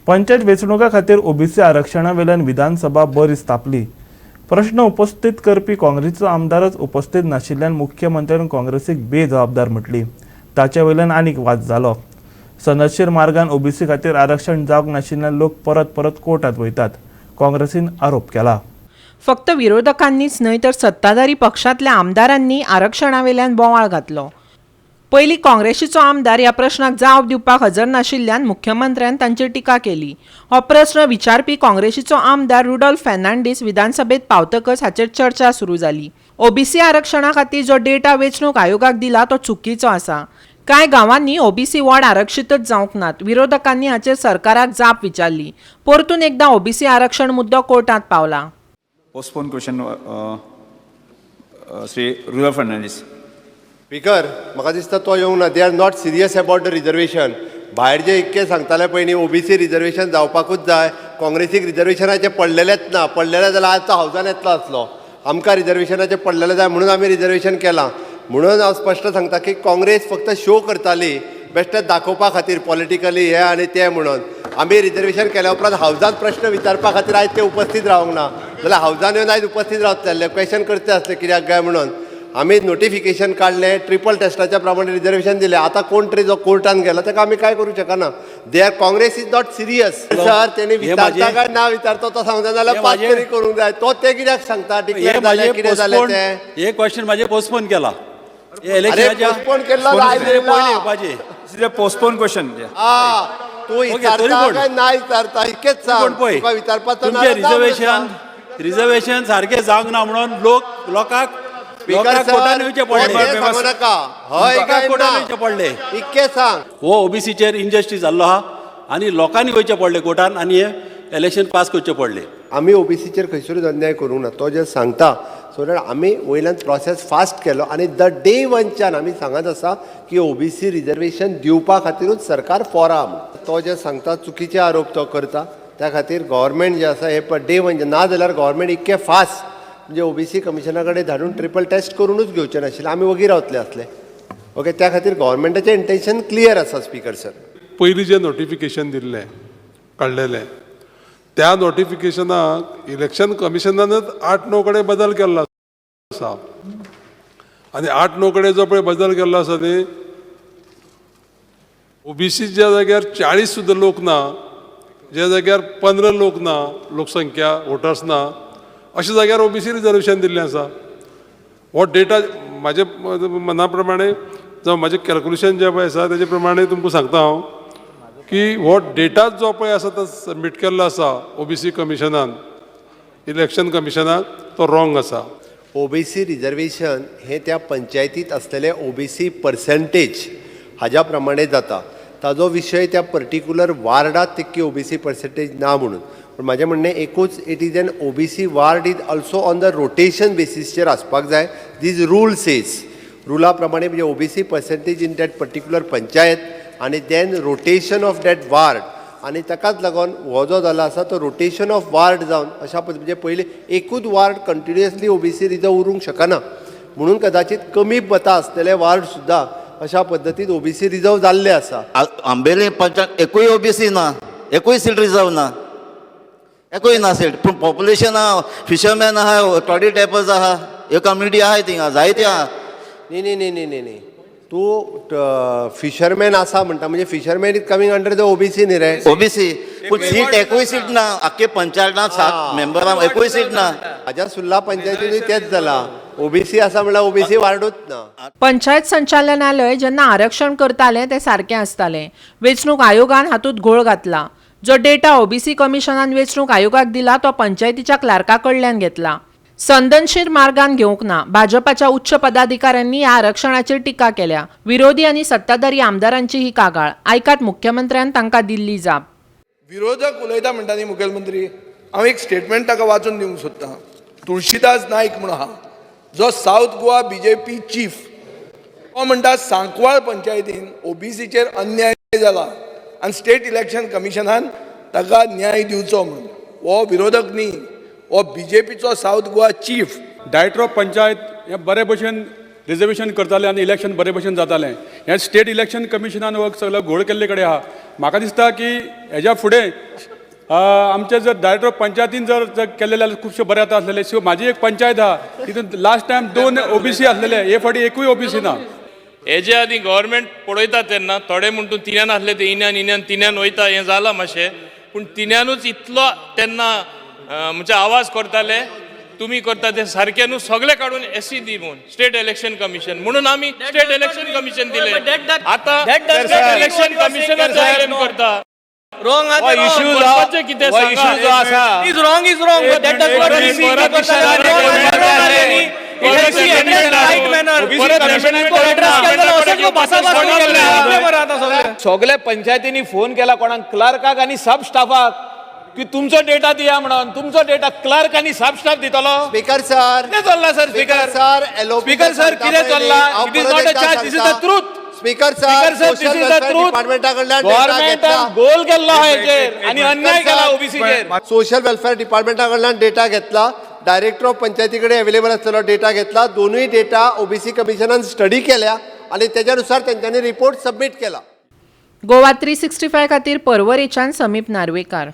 पंचायत वेंचणुका खातीर ओबीसी आरक्षणा वेल्यान विधानसभा बरीच तापली। प्रश्न उपस्थित करपी काँग्रेसचो आमदारच उपस्थित नाशिल्ल्यान मुख्यमंत्र्यान काँग्रेसीक बेजबाबदार म्हटली। ताचे वयल्यान आनीक वाद जालो। सनदशीर मार्गान ओबीसी खातीर आरक्षण जावंक नाशिल्ल्यान लोक परत परत कोर्टात वयतात, काँग्रेसीन आरोप केला। फक्त विरोधकांनीच न्हय तर सत्ताधारी पक्षांतल्या आमदारांनी आरक्षणावेल्यान बोवाळ घातलो। पयलीं काँग्रेसीचो आमदार ह्या प्रश्नाक जाप दिवपाक हजर नाशिल्ल्यान मुख्यमंत्र्यान तांचेर टिका केली। हो प्रस्न विचारपी काँग्रेसीचो आमदार रुडॉल्फ फॅर्नांडीस विधानसभेत पावतकच हाचेर चर्चा सुरू जाली। ओबीसी आरक्षणा खातीर जो डेटा वेंचणूक आयोगाक दिला तो चुकीचो आसा। कांय गांवांनी ओबीसी वॉर्ड आरक्षितच जावंक नात। विरोधकांनी हाचेर सरकाराक जाप विचारली। परतून एकदां ओबीसी आरक्षण मुद्दो कोर्टात पावला। Postpone question, Sri Rudolf Fernandes. Speaker, म्हाका दिसता तो येवंक ना. They are not serious about the reservation. भायर जे इतके सांगताले पळय न्ही, ओबीसी रिजर्वेशन जावपाकूच जाय, काँग्रेसीक रिजर्वेशनाचे पडलेलेच ना. पडलेले जाल्यार आज तो हावजान येतलो आसलो. आमकां रिजर्वेशनाचे पडलेले जाय म्हणून आमी रिजर्वेशन केलां. म्हणून हांव स्पश्ट सांगता की काँग्रेस फक्त शो करताली बेश्टे दाखोवपा खातीर पॉलिटिकली हे आनी ते म्हणून. आमी रिजर्वेशन केल्या उपरांत हावजान प्रश्न विचारपा खातीर आयज ते उपस्थित रावंक ना. जाल्यार हावजान येवन आयज उपस्थित रावतले, क्वेश्चन करचे आसले कित्याक काय म्हणून. आमी नोटिफिकेशन काढलें, ट्रिपल टेस्टाच्या प्रमाणे रिजर्वेशन दिलें. आतां कोण तरी जो कोर्टान गेला ताका आमी काय करूं शकना. They are Congress is not serious. Sir तेणी विचारता काय ना विचारता तो सांगता जाल्यार पास तरी करूंक जाय. तो ते कित्याक सांगता डिक्लेअर जालें कितें जालें तें. हे क्वेश्चन माझे पोस्टपोन केला. पोस्टपोन केल्लो Postpone question. तू विचारता काय ना विचारता इतकेच सांग. तुका विचारपाचो ना. रिझर्वेशन सारखे जावंक ना म्हणून लोकांक कोर्टान येवचे पडले. इतके सांग. हो ओबीसीचेर इनजस्टीस जाल्लो आहा आनी लोकांनी वयचे पडले कोर्टान आनी हे इलेक्शन पास करचे पडले. आमी ओबीसीचेर खंयसरूच अन्याय करूंक ना. तो जे सांगता सो दॅट आमी वयल्यान प्रोसेस फास्ट केलो आनी द डे वनच्यान आमी सांगत आसा की ओबीसी रिजर्वेशन दिवपा खातीरूच सरकार फॉराम. तो जे सांगता चुकीचे आरोप तो करता. त्या खातीर गव्हर्मेंट जे आसा हे डे वन ना जाल्यार गव्हर्मेंट इतके फास्ट म्हणजे ओबीसी कमिशना कडेन धाडून ट्रिपल टेस्ट करूनच घेवचे नाशिल्ले. आमी वगीर रावतले आसले. ओके, त्या खातीर गव्हर्मेंटाचें इंटेन्शन क्लियर आसा स्पीकर सर. पयलीं जे नोटिफिकेशन दिल्लें काडलेलें त्या नोटिफिकेशनाक इलेक्शन कमिशनानच 8-9 कडेन बदल केल्लो आसा. आनी 8-9 कडेन जो पळय बदल केल्लो आसा न्ही, ओबीसी ज्या जाग्यार 40 सुद्दां लोक ना, ज्या जाग्यार 15 लोक ना, लोकसंख्या वोटर्स ना, अशा जाग्यार ओबीसी रिजर्वेशन दिल्लें आसा. हो डेटा म्हाजे मना प्रमाणे जावं म्हाजें कॅल्क्युलेशन जें पळय आसा तेजे प्रमाणे तुमकां सांगता हांव की हो डेटा जो पळय आसा तो सबमीट केल्लो आसा ओबीसी कमिशनान, इलेक्शन कमिशनाक, तो रॉंग आसा. ओबीसी रिजर्वेशन हे त्या पंचायतीत असलेले ओबीसी पर्सेंटेज हाज्या प्रमाणे जाता. ताजो विशय त्या पर्टिक्युलर वार्डात तितकी ओबीसी पर्सेंटेज ना म्हणून. पण म्हाजें म्हणणें एकूच, it is an OBC ward is also on the rotation बेसिसचेर आसपाक जाय. दीज रूल सेज, रुला प्रमाणे म्हणजे OBC percentage in that particular panchayat आनी then rotation of that ward. आनी ताकाच लागून हो जो जाला आसा तो रोटेशन ऑफ वार्ड जावन अशा म्हणजे पयलीं एकूच वार्ड कंटिन्युअसली ओबीसी रिजर्व उरूंक शकना. म्हणून कदाचित कमी मतां आसलेले वार्ड सुद्दां अशा पद्दतीन ओबीसी रिजर्व जाल्ले आसा. आंबेली पंचायत एकूय ओबीसी ना, एकूय सीट रिजर्व ना, एकूय ना सीट. पूण पॉप्युलेशन आहा, फिशरमॅन आहा, टॉडी टॅपर्स आहा, ह्यो कम्युनिटी आहा थिंगा जायते आहा. न्ही तूं फिशरमॅन आसा म्हणटा म्हणजे fisherman is coming under the OBC न्ही रे. ओबीसी पूण सीट एकूय सीट ना. आख्खे पंचायतांत 7 मेंबरां एकूय सीट ना. हाज्या सुर्ला पंचायतीनूय तेच जाला. ओबीसी आसा म्हणल्यार ओबीसी वार्डूच ना. पंचायत संचालनालय जेन्ना आरक्षण करतालें तें सारकें आसतालें. वेंचणूक आयोगान हातूंत घोळ घातला. जो डेटा ओबीसी कमिशनान वेंचणूक आयोगाक दिला तो पंचायतीच्या क्लार्का कडल्यान घेतला. संदनशीर मार्गान घेवंक ना. भाजपाच्या उच्च पदाधिकाऱ्यांनी ह्या आरक्षणाचेर टिका केल्या. विरोधी आनी सत्ताधारी आमदारांची ही कागाळ. आयकात मुख्यमंत्र्यान तांकां दिल्ली जाप. विरोधक उलयता म्हणटा न्ही मुखेलमंत्री, हांव एक स्टेटमेंट ताका वाचून दिवंक सोदतां. तुळशीदास नायक म्हणून आहा जो सावथ गोवा बीजेपी चीफ, तो म्हणटा सांकवाळ पंचायतीन ओबीसीचेर अन्याय जाला आनी स्टेट इलेक्शन कमिशनान ताका न्याय दिवचो म्हणून. हो विरोधक न्ही, हो बीजेपीचो south Goa chief. Director of panchayat हे बरे भशेन रिजर्वेशन करताले आनी इलेक्शन बरे भशेन जातालें. हें स्टेट इलेक्शन कमिशनान हो सगळो घोळ केल्ले कडेन आहा. म्हाका दिसता की हेज्या फुडें आमचे जर डायरेक्टर ऑफ पंचायतीन जर केलें जाल्यार खुबशे बरें जाता आसलेले. सो म्हाजी एक पंचायत आहा तितून लास्ट टायम 2 OBC आसलेले, हे फावटी एकूय OBC ना. हेजे आदी गव्हर्मेंट पळयता तेन्ना थोडे म्हणून तिन्यान आसले ते इन्यान तिन्यान वयता हें जालां मातशें, पूण तिन्यानूच इतलो तेन्ना म्हणजे आवाज करताले तुम्ही करता ते सारखे न्हू, सगळे काढून SC दी म्हणून स्टेट इलेक्शन कमिशन म्हणून आम्ही स्टेट इलेक्शन कमिशन दिले. आता स्टेट इलेक्शन कमिशनाचो क्लेम करता. Wrong इश्यू कितें सांगा is wrong, but that does not mean we सगळे पंचायतींनी फोन केला कोणाक क्लर्काक आणि सब स्टाफाक की तुमचो डेटा दिया म्हणून. तुमचो डेटा क्लर्क आणि सब स्टाफ दितलो. स्पीकर सर, कितें चल्ला सर स्पीकर स्पीकर सर कितें चल्ला? It is not a charge, this is the truth. Speaker speaker sir, sir this is the truth. डिपार्टमेंटा कडल्यान गव्हर्नमेंटान गोल केल्लो हा हेचेर आणि अन्याय केला ओबीसीचेर. सोशल वेलफेअर डिपार्टमेंटा कडल्यान डेटा घेतला, डायरेक्टर ऑफ पंचायती कडेन अवेलेबल आसलेलो डेटा घेतला. दोनूय डेटा OBC कमिशनान स्टडी केल्या आणि त्याच्यानुसार त्यांच्यानी रिपोर्ट सबमिट केला. गोवा 365 खातीर पर्वरेच्यान समीप नार्वेकार.